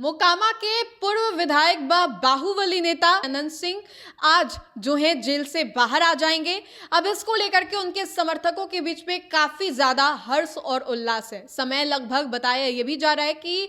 मोकामा के पूर्व विधायक व बाहुबली नेता अनंत सिंह आज जो है जेल से बाहर आ जाएंगे। अब इसको लेकर के उनके समर्थकों के बीच में काफी ज्यादा हर्ष और उल्लास है। समय लगभग बताया यह भी जा रहा है कि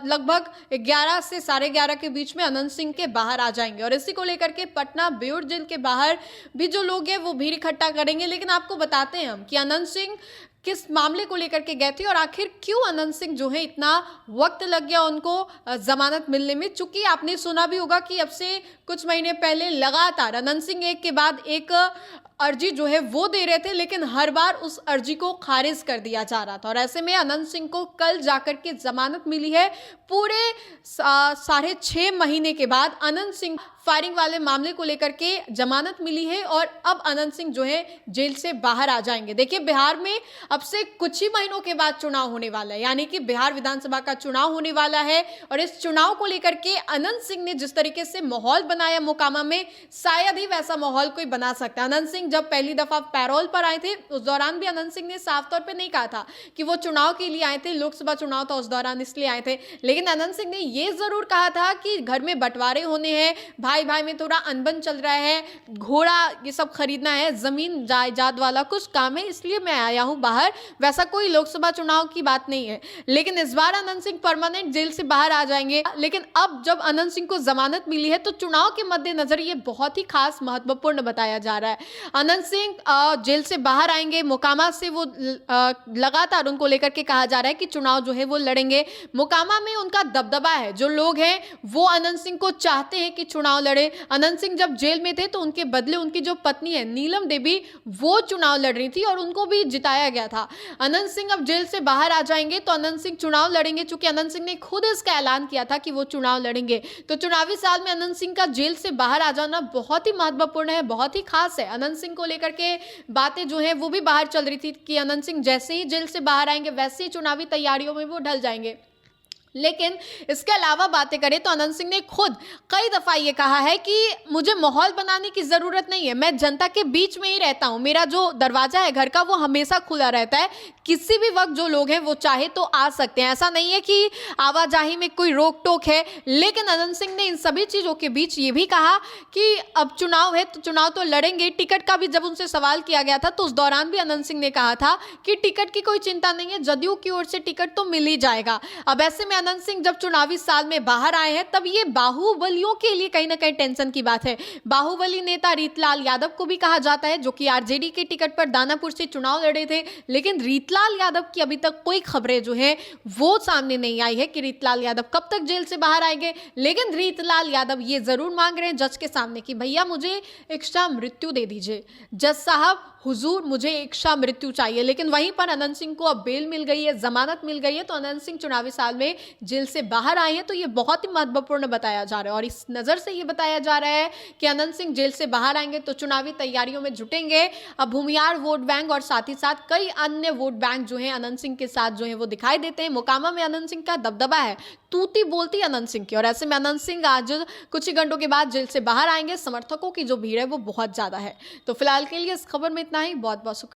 लगभग 11 से 11:30 के बीच में अनंत सिंह के बाहर आ जाएंगे और इसी को लेकर के पटना बेउर जेल के बाहर भी जो लोग हैं वो भीड़ इकट्ठा करेंगे। लेकिन आपको बताते हैं हम कि अनंत सिंह किस मामले को लेकर के गए थे और आखिर क्यों अनंत सिंह जो है इतना वक्त लग गया उनको जमानत मिलने में। चूंकि आपने सुना भी होगा कि अब से कुछ महीने पहले लगातार अनंत सिंह एक के बाद एक अर्जी जो है वो दे रहे थे, लेकिन हर बार उस अर्जी को खारिज कर दिया जा रहा था। और ऐसे में अनंत सिंह को कल जाकर के जमानत मिली है। पूरे 6.5 महीने के बाद अनंत सिंह फायरिंग वाले मामले को लेकर के जमानत मिली है और अब अनंत सिंह जो है जेल से बाहर आ जाएंगे। देखिए, बिहार में अब से कुछ ही महीनों के बाद चुनाव होने वाला है, यानी कि बिहार विधानसभा का चुनाव होने वाला है। और इस चुनाव को लेकर के अनंत सिंह ने जिस तरीके से माहौल बनाया मोकामा में, शायद ही वैसा माहौल कोई बना सकता है। अनंत सिंह जब पहली दफा पैरोल पर आए थे उस दौरान भी अनंत सिंह ने साफ तौर पे नहीं कहा था कि वो चुनाव के लिए आए थे, लोकसभा चुनाव था उस दौरान इसलिए आए थे। लेकिन अनंत सिंह ने ये जरूर कहा था कि घर में बंटवारे होने हैं, भाई भाई में थोड़ा अनबन चल रहा है, घोड़ा ये सब खरीदना है, जमीन जायदाद वाला कुछ काम है, इसलिए मैं आया हूं बाहर। वैसा कोई लोकसभा चुनाव की बात नहीं है। लेकिन इस बार अनंत सिंह परमानेंट जेल से बाहर आ जाएंगे। लेकिन अब जब अनंत सिंह को जमानत मिली है तो चुनाव के मद्देनजर ये बहुत ही खास महत्वपूर्ण बताया जा रहा है। अनंत सिंह जेल से बाहर आएंगे। मोकामा से वो लगातार उनको लेकर के कहा जा रहा है कि चुनाव जो है वो लड़ेंगे। मोकामा में उनका दबदबा है, जो लोग हैं वो अनंत सिंह को चाहते हैं कि चुनाव लड़े। अनंत सिंह जब जेल में थे तो उनके बदले उनकी जो पत्नी है नीलम देवी वो चुनाव लड़ रही थी और उनको भी जिताया गया था। अनंत सिंह अब जेल से बाहर आ जाएंगे तो अनंत सिंह चुनाव लड़ेंगे। चूंकि अनंत सिंह ने खुद इसका ऐलान किया था कि वो चुनाव लड़ेंगे, तो चुनावी साल में अनंत सिंह का जेल से बाहर आ जाना बहुत ही महत्वपूर्ण है, बहुत ही खास है। अनंत सिंह को लेकर के बातें जो है वो भी बाहर चल रही थी कि अनंत सिंह जैसे ही जेल से बाहर आएंगे वैसे ही चुनावी तैयारियों में वो ढल जाएंगे। लेकिन इसके अलावा बातें करें तो अनंत सिंह ने खुद कई दफा ये कहा है कि मुझे माहौल बनाने की जरूरत नहीं है, मैं जनता के बीच में ही रहता हूं, मेरा जो दरवाजा है घर का वो हमेशा खुला रहता है, किसी भी वक्त जो लोग हैं वो चाहे तो आ सकते हैं। ऐसा नहीं है कि आवाजाही में कोई रोक टोक है। लेकिन अनंत सिंह ने इन सभी चीजों के बीच ये भी कहा कि अब चुनाव है तो चुनाव तो लड़ेंगे। टिकट का भी जब उनसे सवाल किया गया था तो उस दौरान भी अनंत सिंह ने कहा था कि टिकट की कोई चिंता नहीं है, जदयू की ओर से टिकट तो मिल ही जाएगा। अब ऐसे में अनंत सिंह जब चुनावी साल में बाहर आए हैं तब ये बाहुबलियों के लिए कहीं ना कहीं टेंशन की बात है। बाहुबली नेता रीतलाल यादव को भी कहा जाता है, जो कि आरजेडी के टिकट पर दानापुर से चुनाव लड़े थे। लेकिन रीतलाल यादव की अभी तक कोई खबरें जो है वो सामने नहीं आई है कि रीतलाल यादव कब तक जेल से बाहर आएंगे। लेकिन रीतलाल यादव ये जरूर मांग रहे हैं जज के सामने कि भैया मुझे इच्छा मृत्यु दे दीजिए, जज साहब हुजूर मुझे इच्छा मृत्यु चाहिए। लेकिन वहीं पर अनंत सिंह को अब बेल मिल गई है, जमानत मिल गई है, तो अनंत सिंह चुनावी साल में जेल से बाहर आए हैं। तो ये बहुत ही महत्वपूर्ण बताया जा रहा है और इस नजर से ये बताया जा रहा है कि अनंत सिंह जेल से बाहर आएंगे तो चुनावी तैयारियों में जुटेंगे। अब भूमियार वोट बैंक और साथ ही साथ कई अन्य वोट बैंक जो है अनंत सिंह के साथ जो है वो दिखाई देते हैं। मोकामा में अनंत सिंह का दबदबा है, तूती बोलती अनंत सिंह की। और ऐसे में अनंत सिंह आज कुछ ही घंटों के बाद जेल से बाहर आएंगे। समर्थकों की जो भीड़ है वो बहुत ज्यादा है। तो फिलहाल के लिए इस खबर में इतना ही। बहुत बहुत शुक्रिया।